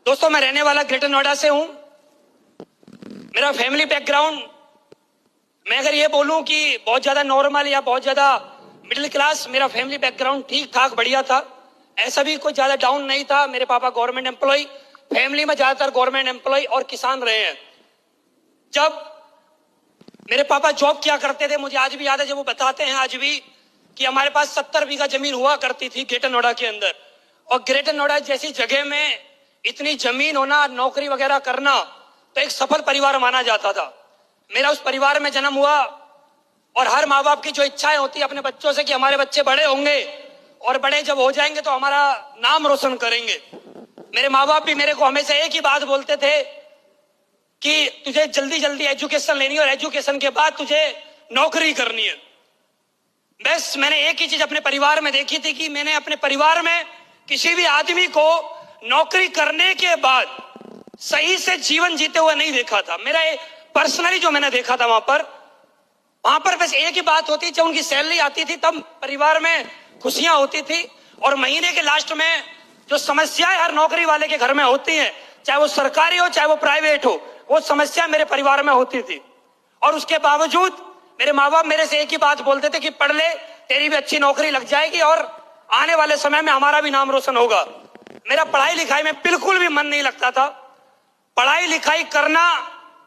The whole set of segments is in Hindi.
दोस्तों, मैं रहने वाला ग्रेटर नोएडा से हूं। मेरा फैमिली बैकग्राउंड, मैं अगर ये बोलूं कि बहुत ज्यादा नॉर्मल या बहुत ज्यादा मिडिल क्लास, मेरा फैमिली बैकग्राउंड ठीक ठाक बढ़िया था। ऐसा भी कोई ज्यादा डाउन नहीं था। मेरे पापा गवर्नमेंट एम्प्लॉय, फैमिली में ज्यादातर गवर्नमेंट एम्प्लॉय और किसान रहे हैं। जब मेरे पापा जॉब किया करते थे, मुझे आज भी याद है, जब वो बताते हैं आज भी कि हमारे पास 70 बीघा जमीन हुआ करती थी ग्रेटर नोएडा के अंदर। और ग्रेटर नोएडा जैसी जगह में इतनी जमीन होना, नौकरी वगैरह करना, तो एक सफल परिवार माना जाता था। मेरा उस परिवार में जन्म हुआ और हर माँ बाप की जो इच्छाएं होती है अपने बच्चों से कि हमारे बच्चे बड़े होंगे और बड़े जब हो जाएंगे तो हमारा नाम रोशन करेंगे। मेरे माँ बाप भी मेरे को हमेशा एक ही बात बोलते थे कि तुझे जल्दी जल्दी एजुकेशन लेनी है और एजुकेशन के बाद तुझे नौकरी करनी है। बस मैंने एक ही चीज अपने परिवार में देखी थी कि मैंने अपने परिवार में किसी भी आदमी को नौकरी करने के बाद सही से जीवन जीते हुए नहीं देखा था। मेरा पर्सनली जो मैंने देखा था वहां पर बस एक ही बात होती, जब उनकी सैलरी आती थी तब परिवार में खुशियां होती थी। और महीने के लास्ट में जो समस्याएं हर नौकरी वाले के घर में होती हैं, चाहे वो सरकारी हो चाहे वो प्राइवेट हो, वो समस्या मेरे परिवार में होती थी। और उसके बावजूद मेरे माँ बाप मेरे से एक ही बात बोलते थे कि पढ़ ले, तेरी भी अच्छी नौकरी लग जाएगी और आने वाले समय में हमारा भी नाम रोशन होगा। मेरा पढ़ाई लिखाई में बिल्कुल भी मन नहीं लगता था। पढ़ाई लिखाई करना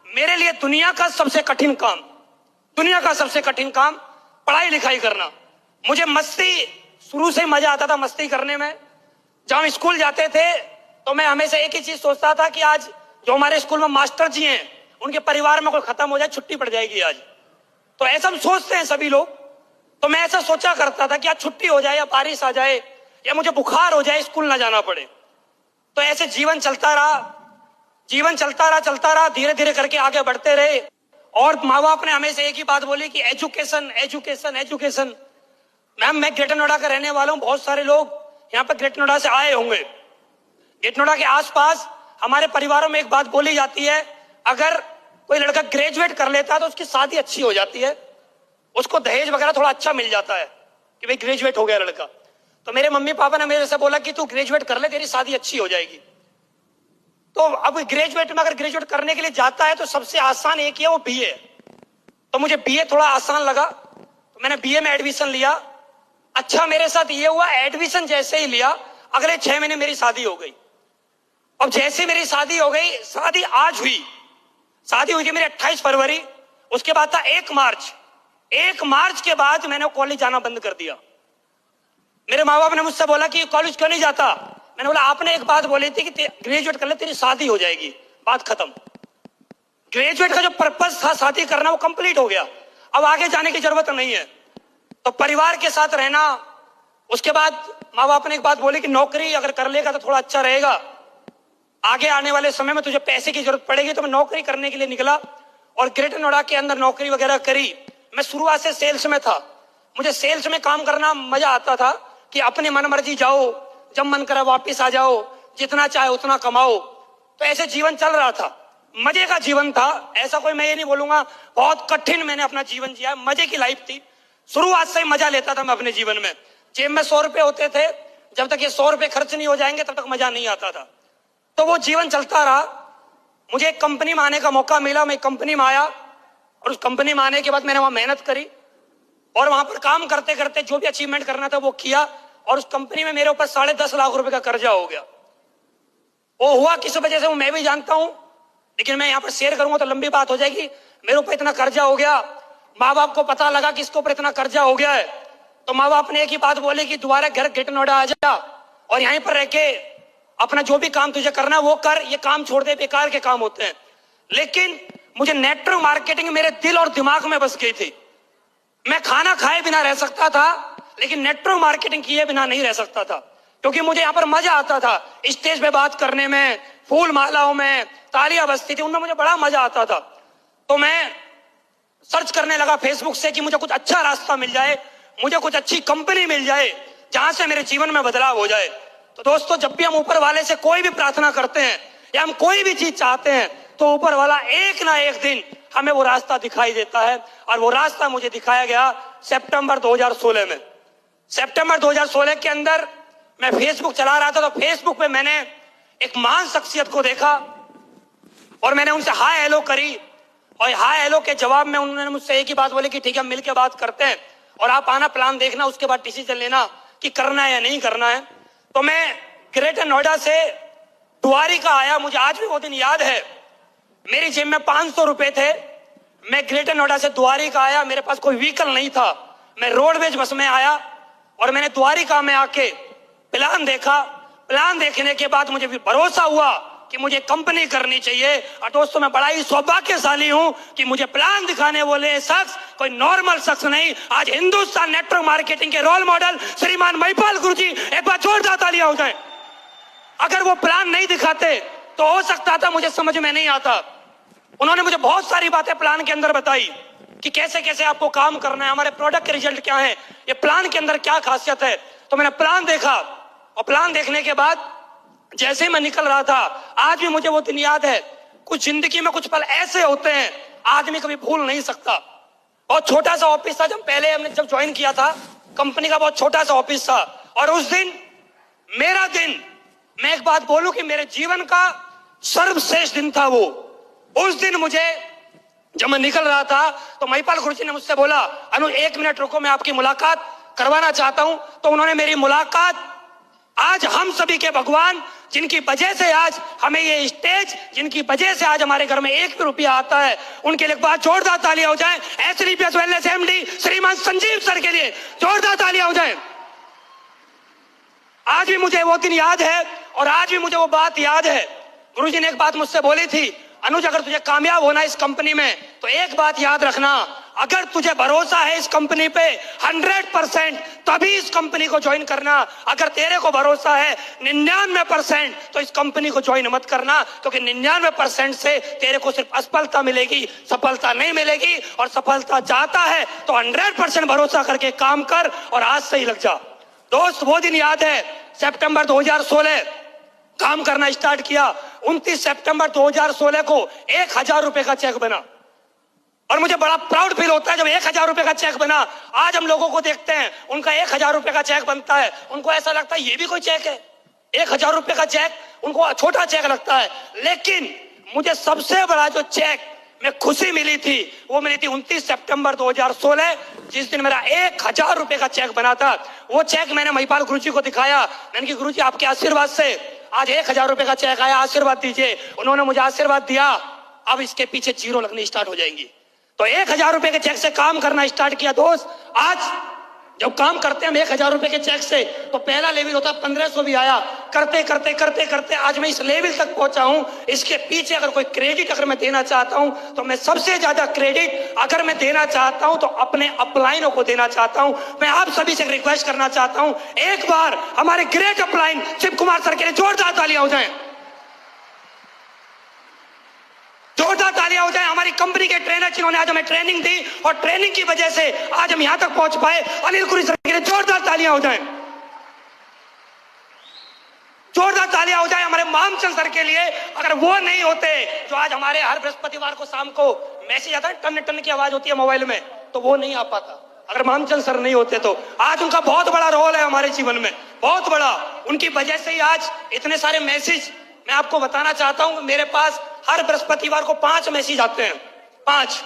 मेरे लिए दुनिया का सबसे कठिन काम, दुनिया का सबसे कठिन काम पढ़ाई लिखाई करना। मुझे मस्ती शुरू से मजा आता था मस्ती करने में। जब हम स्कूल जाते थे तो मैं हमेशा एक ही चीज सोचता था कि आज जो हमारे स्कूल में मास्टर जी हैं उनके परिवार में कोई खत्म हो जाए, छुट्टी पड़ जाएगी आज। तो ऐसा हम सोचते हैं सभी लोग। तो मैं ऐसा सोचा करता था कि आज छुट्टी हो जाए या बारिश आ जाए या मुझे बुखार हो जाए, स्कूल ना जाना पड़े। तो ऐसे जीवन चलता रहा, धीरे धीरे करके आगे बढ़ते रहे। और माँ बाप ने हमेशा एक ही बात बोली कि एजुकेशन एजुकेशन एजुकेशन। मैम, मैं ग्रेटर नोएडा का रहने वाला हूँ। बहुत सारे लोग यहाँ पर ग्रेटर नोएडा से आए होंगे। ग्रेटर नोएडा के आसपास हमारे परिवारों में एक बात बोली जाती है, अगर कोई लड़का ग्रेजुएट कर लेता है तो उसकी शादी अच्छी हो जाती है, उसको दहेज वगैरह थोड़ा अच्छा मिल जाता है कि भाई ग्रेजुएट हो गया लड़का। तो मेरे मम्मी पापा ने मेरे से बोला कि तू ग्रेजुएट कर ले, तेरी शादी अच्छी हो जाएगी। तो अब ग्रेजुएट में अगर ग्रेजुएट करने के लिए जाता है तो सबसे आसान एक ही है, वो बीए। तो मुझे बीए थोड़ा आसान लगा तो मैंने बीए में एडमिशन लिया। अच्छा, मेरे साथ ये हुआ, एडमिशन जैसे ही लिया अगले 6 महीने मेरी शादी हो गई। अब जैसे मेरी शादी हो गई, शादी आज हुई, शादी हुई थी मेरी 28 फरवरी। उसके बाद था 1 मार्च। 1 मार्च के बाद मैंने कॉलेज जाना बंद कर दिया। मेरे माँ बाप ने मुझसे बोला कि कॉलेज क्यों नहीं जाता। मैंने बोला आपने एक बात बोली थी कि ग्रेजुएट कर ले, तेरी शादी हो जाएगी, बात खत्म। ग्रेजुएट का जो पर्पस था शादी करना, वो कंप्लीट हो गया, अब आगे जाने की जरूरत नहीं है। तो परिवार के साथ रहना। उसके बाद माँ बाप ने एक बात बोली कि नौकरी अगर कर लेगा तो थोड़ा अच्छा रहेगा, आगे आने वाले समय में तुझे पैसे की जरूरत पड़ेगी। तो मैं नौकरी करने के लिए निकला और ग्रेटर नोएडा के अंदर नौकरी वगैरह करी। मैं शुरुआत से सेल्स में था। मुझे सेल्स में काम करना मजा आता था कि अपनी मनमर्जी जाओ, जब मन करे वापिस आ जाओ, जितना चाहे उतना कमाओ। तो ऐसे जीवन चल रहा था, मजे का जीवन था। ऐसा कोई मैं ये नहीं बोलूंगा बहुत कठिन मैंने अपना जीवन जिया, मजे की लाइफ थी। शुरुआत से ही मजा लेता था मैं अपने जीवन में। जेब में 100 रुपए होते थे, जब तक ये 100 रुपए खर्च नहीं हो जाएंगे तब तक मजा नहीं आता था। तो वो जीवन चलता रहा। मुझे एक कंपनी में आने का मौका मिला, मैं कंपनी में आया और उस कंपनी में आने के बाद मैंने वहां मेहनत करी और वहां पर काम करते करते जो भी अचीवमेंट करना था वो किया। और उस कंपनी में मेरे ऊपर 10.5 लाख रुपए का कर्जा हो गया। वो हुआ किस वजह से वो मैं भी जानता हूं, लेकिन मैं यहाँ पर शेयर करूंगा तो लंबी बात हो जाएगी। मेरे ऊपर इतना कर्जा हो गया, माँ बाप को पता लगा कि इसके ऊपर इतना कर्जा हो गया है। तो माँ बाप ने एक ही बात बोली कि दोबारा घर ग्रेटर नोएडा आ जा और यहीं पर रह के अपना जो भी काम तुझे करना वो कर, ये काम छोड़ दे, बेकार के काम होते हैं। लेकिन मुझे नेटवर्क मार्केटिंग मेरे दिल और दिमाग में बस गई थी। मैं खाना खाए बिना रह सकता था, लेकिन नेटवर्क मार्केटिंग किए बिना नहीं रह सकता था, क्योंकि मुझे यहाँ पर मजा आता था। स्टेज पे बात करने में, फूल मालाओं में तालियां बजती थी, उनमें मुझे बड़ा मजा आता था। तो मैं सर्च करने लगा फेसबुक से कि मुझे कुछ अच्छा रास्ता मिल जाए, मुझे कुछ अच्छी कंपनी मिल जाए जहां से मेरे जीवन में बदलाव हो जाए। तो दोस्तों, जब भी हम ऊपर वाले से कोई भी प्रार्थना करते हैं या हम कोई भी चीज चाहते हैं तो ऊपर वाला एक ना एक दिन हमें वो रास्ता दिखाई देता है। और वो रास्ता मुझे दिखाया गया सितंबर 2016 में। सितंबर 2016 के अंदर मैं फेसबुक चला रहा था, तो फेसबुक पे मैंने एक महान शख्सियत को देखा और मैंने उनसे हाय हेलो करी, और हाय हेलो के जवाब में उन्होंने मुझसे एक ही बात बोली कि ठीक है हम मिलकर बात करते हैं और आप आना, प्लान देखना, उसके बाद डिसीजन लेना कि करना है या नहीं करना है। तो मैं ग्रेटर नोएडा से द्वारिका आया, मुझे आज भी वो दिन याद है। मेरी जेब में 500 रुपए थे। मैं ग्रेटर नोएडा से द्वारिका आया, मेरे पास कोई व्हीकल नहीं था, मैं रोडवेज बस में आया और मैंने द्वारिका में आके प्लान देखा। प्लान देखने के बाद मुझे भी भरोसा हुआ कि मुझे कंपनी करनी चाहिए। और दोस्तों मैं बड़ा ही सौभाग्यशाली हूं कि मुझे प्लान दिखाने वाले शख्स कोई नॉर्मल शख्स नहीं, आज हिंदुस्तान नेटवर्क मार्केटिंग के रोल मॉडल श्रीमान महिपाल गुरु जी, एक बार जोरदार तालियां हो जाए। अगर वो प्लान नहीं दिखाते तो हो सकता था मुझे समझ में नहीं आता। उन्होंने मुझे बहुत सारी बातें प्लान के अंदर बताई कि कैसे कैसे आपको काम करना है, हमारे प्रोडक्ट के रिजल्ट क्या है, ये प्लान के अंदर क्या खासियत है। तो मैंने प्लान देखा और प्लान देखने के बाद जैसे ही मैं निकल रहा था, आज भी मुझे वो दिन याद है। कुछ जिंदगी में कुछ पल ऐसे होते हैं आदमी कभी भूल नहीं सकता। बहुत छोटा सा ऑफिस था, जब पहले हमने जब ज्वाइन किया था कंपनी का, बहुत छोटा सा ऑफिस था। और उस दिन मेरा दिन, मैं एक बात बोलूं कि मेरे जीवन का सर्वश्रेष्ठ दिन था वो। उस दिन मुझे जब मैं निकल रहा था तो महिपाल गुरु जी ने मुझसे बोला, अनु 1 मिनट रुको, मैं आपकी मुलाकात करवाना चाहता हूं। तो उन्होंने मेरी मुलाकात, आज हम सभी के भगवान जिनकी वजह से आज हमें ये स्टेज, जिनकी वजह से आज हमारे घर में 1 भी रुपया आता है, उनके लिए एक बार जोरदार तालियां हो जाए। एसलीपीएस वेलनेस एमडी श्रीमान संजीव सर के लिए जोरदार तालियां हो जाए। आज भी मुझे वो दिन याद है और आज भी मुझे वो बात याद है। गुरुजी ने एक बात मुझसे बोली थी, अनुज अगर तुझे कामयाब होना इस कंपनी में तो एक बात याद रखना, अगर तुझे भरोसा है इस कंपनी पे 100%, तभी इस कंपनी को ज्वाइन करना। अगर तेरे को भरोसा है 99% तो इस कंपनी को ज्वाइन मत करना, क्योंकि 99% से तेरे को सिर्फ असफलता मिलेगी, सफलता नहीं मिलेगी। और सफलता चाहता है तो 100% भरोसा करके काम कर और आज से ही लग जा। दोस्त वो दिन याद है, सितंबर 2016 काम करना स्टार्ट किया। 29 सितंबर 2016 को 1000 रुपए का चेक बना और मुझे बड़ा प्राउड फील होता है जब 1000 रुपए का चेक बना। आज हम लोगों को देखते हैं, उनका 1000 रुपए का चेक बनता है, उनको ऐसा लगता है ये भी कोई चेक है। 1000 रुपए का चेक उनको छोटा चेक लगता है, लेकिन मुझे सबसे बड़ा जो चेक में खुशी मिली थी वो मिली थी 29 सितंबर 2016, जिस दिन मेरा 1000 रुपए का चेक बना था। वो चेक मैंने महिपाल गुरु जी को दिखाया। मैंने कहा गुरु जी आपके आशीर्वाद से आज 1000 रुपए का चेक आया, आशीर्वाद दीजिए। उन्होंने मुझे आशीर्वाद दिया। अब इसके पीछे जीरो लगनी स्टार्ट हो जाएंगी। तो 1000 रुपए के चेक से काम करना स्टार्ट किया। दोस्त आज जब काम करते हैं हम 1000 रुपए के चेक से, तो पहला लेवल होता है 1500 भी आया। करते करते करते करते आज मैं इस लेवल तक पहुंचा हूं। इसके पीछे अगर कोई क्रेडिट अगर मैं देना चाहता हूं तो मैं सबसे ज्यादा क्रेडिट अगर मैं देना चाहता हूं तो अपने अपलाइनों को देना चाहता हूं। मैं आप सभी से रिक्वेस्ट करना चाहता हूं, एक बार हमारे great upline Shiv Kumar sir के लिए जोरदार तालियां हो जाए, जोरदार तालियां हो जाए। हमारी कंपनी के ट्रेनर जिन्होंने आज हमें ट्रेनिंग दी और ट्रेनिंग की वजह से आज हम यहां तक पहुंच पाए, अनिल गुरु सर के लिए जोरदार तालियां हो जाए, जोरदार तालियां हो जाए। हमारे मामचंद सर के लिए, अगर वो नहीं होते जो आज हमारे हर बृहस्पतिवार को शाम को मैसेज आता है, टन टन की आवाज होती है मोबाइल में, तो वो नहीं आ पाता। अगर मामचंद सर नहीं होते तो आज उनका बहुत बड़ा रोल है हमारे जीवन में, बहुत बड़ा। उनकी वजह से ही आज इतने सारे मैसेज मैं आपको बताना चाहता हूं। मेरे पास हर बृहस्पतिवार को 5 मैसेज आते हैं। 5।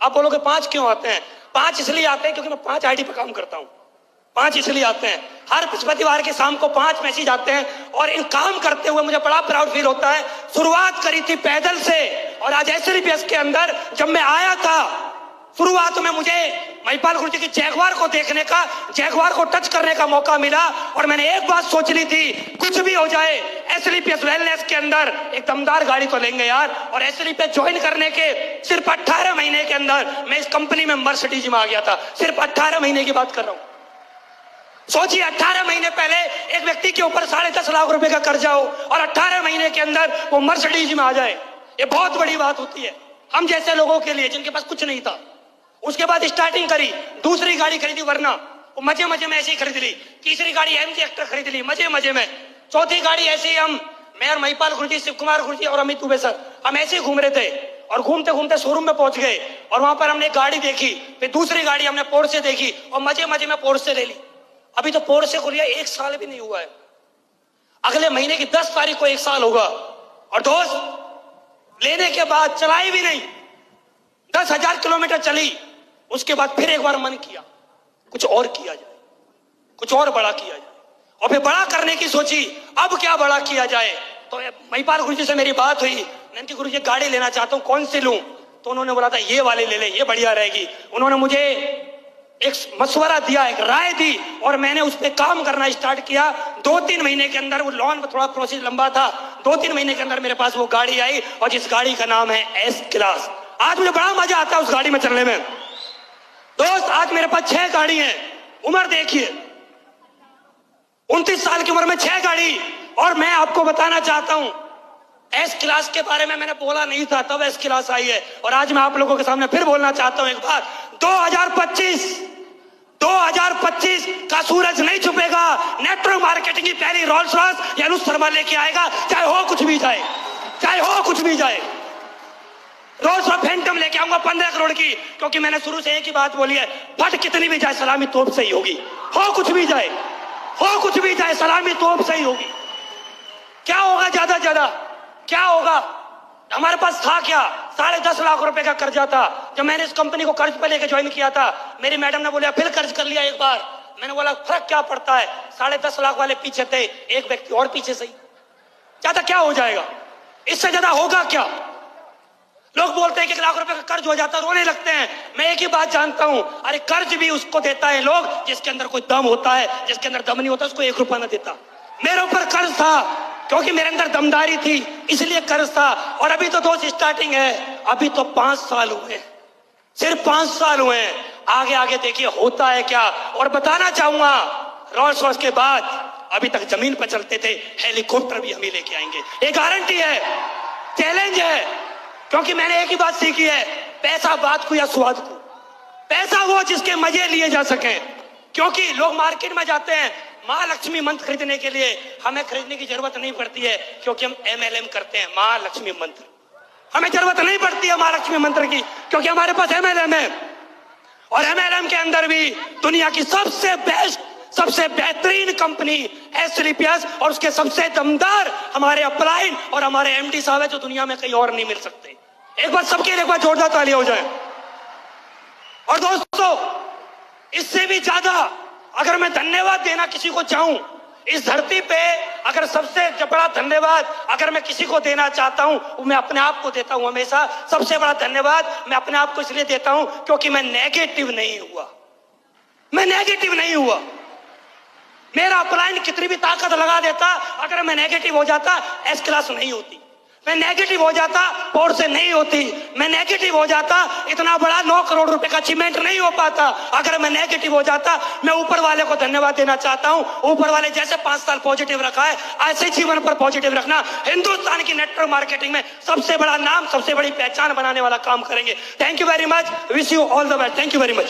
आप बोलोगे 5 क्यों आते हैं? 5 इसलिए आते हैं क्योंकि मैं 5 आईडी पे काम करता हूं। 5 इसलिए आते हैं, हर बृहस्पतिवार के शाम को 5 मैसेज आते हैं। और इन काम करते हुए मुझे बड़ा प्राउड फील होता है। शुरुआत करी थी पैदल से और आज एसलीपीएस के अंदर जब मैं आया था, शुरुआत में मुझे महिपाल गुरु जी की जैगवार को देखने का, जैगवार को टच करने का मौका मिला। और मैंने एक बात सोच ली थी, कुछ भी हो जाए एसलीपीएस वेलनेस के अंदर एक दमदार गाड़ी तो लेंगे यार। और एसलीपीएस ज्वाइन करने के सिर्फ 18 महीने के अंदर मैं इस कंपनी में मर्सिडीज में आ गया था। सिर्फ 18 महीने की बात कर रहा हूं। सोचिए 18 महीने पहले एक व्यक्ति के ऊपर 10.5 लाख रुपए का कर्जा हो और 18 महीने के अंदर वो मर्सिडीज में आ जाए, ये बहुत बड़ी बात होती है हम जैसे लोगों के लिए जिनके पास कुछ नहीं था। उसके बाद स्टार्टिंग करी, दूसरी गाड़ी खरीदी, वरना वो मजे मजे में ऐसे ही खरीद ली। तीसरी गाड़ी एमजी एक्टर खरीद ली मजे मजे में। चौथी गाड़ी ऐसे ही मैं और महिपाल गुरु जी, शिव कुमार गुरु जी और अमित दुबे सर, हम ऐसे ही घूम रहे थे और घूमते घूमते शोरूम में पहुंच गए और वहां पर हमने एक गाड़ी देखी, फिर दूसरी गाड़ी हमने पोर्शे देखी और मजे मजे में पोर्शे ले ली। अभी तो पोर्शे को लिया 1 साल भी नहीं हुआ है। अगले महीने की 10 तारीख को 1 साल होगा। और दोस्त लेने के बाद चलाई भी नहीं, 10,000 किलोमीटर चली। उसके बाद फिर एक बार मन किया कुछ और किया जाए, कुछ और बड़ा किया जाए। और फिर बड़ा करने की सोची, अब क्या बड़ा किया जाए। तो महिपाल गुरुजी से मेरी बात हुई, मैंने कहा गुरुजी गाड़ी लेना चाहता हूं, कौन सी लूं। तो उन्होंने बोला था ये वाली ले ले, ये बढ़िया रहेगी। उन्होंने मुझे एक मशवरा दिया, एक राय दी, और मैंने उस पर काम करना स्टार्ट किया। 2-3 महीने के अंदर, वो लोन थोड़ा प्रोसेस लंबा था, 2-3 महीने के अंदर मेरे पास वो गाड़ी आई, और जिस गाड़ी का नाम है एस क्लास। आज मुझे बड़ा मजा आता है उस गाड़ी में चलने में। दोस्त आज मेरे पास 6 गाड़ी है। उम्र देखिए, 29 साल की उम्र में 6 गाड़ी। और मैं आपको बताना चाहता हूं, एस क्लास के बारे में मैंने बोला नहीं था, तब एस क्लास आई है। और आज मैं आप लोगों के सामने फिर बोलना चाहता हूं एक बात, 2025 का सूरज नहीं छुपेगा। नेटवर्क मार्केटिंग की पहली रोल्स रॉयस या अनुज शर्मा लेके आएगा, चाहे हो कुछ भी जाए, चाहे हो कुछ भी जाए। रोल्स रॉयस फैंटम लेके आऊंगा 15 करोड़ की, क्योंकि मैंने शुरू से एक ही बात बोली है, फट कितनी भी जाए सलामी तोप से ही होगी। हो कुछ भी जाए, हो कुछ भी जाए, सलामी तोप से ही होगी। क्या होगा ज्यादा ज्यादा, क्या होगा। हमारे पास था क्या, 10.5 लाख रुपए का कर्जा था। जब मैंने इस कंपनी को कर्ज पे लेके ज्वाइन किया था, मेरी मैडम ने बोला फिर कर्ज कर लिया एक बार। मैंने बोला फर्क क्या पड़ता है, 10.5 लाख वाले पीछे थे, एक व्यक्ति और पीछे सही, ज्यादा क्या हो जाएगा, इससे ज्यादा होगा क्या। लोग बोलते हैं कि 1 लाख रुपए का कर्ज हो जाता, रोने लगते हैं। मैं एक ही बात जानता हूं, अरे कर्ज भी उसको देता है लोग जिसके अंदर कोई दम होता है, जिसके अंदर दम नहीं होता उसको 1 रुपया ना देता। मेरे ऊपर कर्ज था क्योंकि मेरे अंदर दमदारी थी, इसलिए कर्ज था। और अभी तो दोस्त स्टार्टिंग है, अभी तो 5 साल हुए, सिर्फ 5 साल हुए। आगे आगे देखिए होता है क्या। और बताना चाहूंगा, रोल्स रॉयस के बाद अभी तक जमीन पर चलते थे, हेलीकॉप्टर भी हम ही लेके आएंगे, ये गारंटी है, चैलेंज है। क्योंकि मैंने एक ही बात सीखी है, पैसा बात को या स्वाद को, पैसा वो जिसके मजे लिए जा सके। क्योंकि लोग मार्केट में जाते हैं माँ लक्ष्मी मंत्र खरीदने के लिए, हमें खरीदने की जरूरत नहीं पड़ती है, क्योंकि हम MLM करते हैं, माँ लक्ष्मी मंत्र। हमें जरूरत नहीं पड़ती है माँ लक्ष्मी मंत्र की, क्योंकि हमारे पास MLM है। और MLM के अंदर भी दुनिया की सबसे बेस्ट, सबसे बेहतरीन कंपनी एससीपीएस, और उसके सबसे दमदार हमारे अपलाइन और हमारे MD साहब है, जो दुनिया में कहीं और नहीं मिल सकते। एक बार सबके लिए एक बार जोरदार ताली हो जाए। और दोस्तों इससे भी ज्यादा अगर मैं धन्यवाद देना किसी को चाहूं इस धरती पे, अगर सबसे बड़ा धन्यवाद अगर मैं किसी को देना चाहता हूं, वो मैं अपने आप को देता हूं। हमेशा सबसे बड़ा धन्यवाद मैं अपने आप को इसलिए देता हूं क्योंकि मैं नेगेटिव नहीं हुआ, मैं नेगेटिव नहीं हुआ। मेरा अपलाइन कितनी भी ताकत लगा देता, अगर मैं नेगेटिव हो जाता एस क्लास नहीं होती, मैं नेगेटिव हो जाता पोर्ट से नहीं होती, मैं नेगेटिव हो जाता इतना बड़ा 9 करोड़ रुपए का अचीवमेंट नहीं हो पाता। अगर मैं नेगेटिव हो जाता, मैं ऊपर वाले को धन्यवाद देना चाहता हूं। ऊपर वाले जैसे 5 साल पॉजिटिव रखा है, ऐसे जीवन पर पॉजिटिव रखना। हिंदुस्तान की नेटवर्क मार्केटिंग में सबसे बड़ा नाम, सबसे बड़ी पहचान बनाने वाला काम करेंगे। Thank you very much, wish you all the best, thank you very much.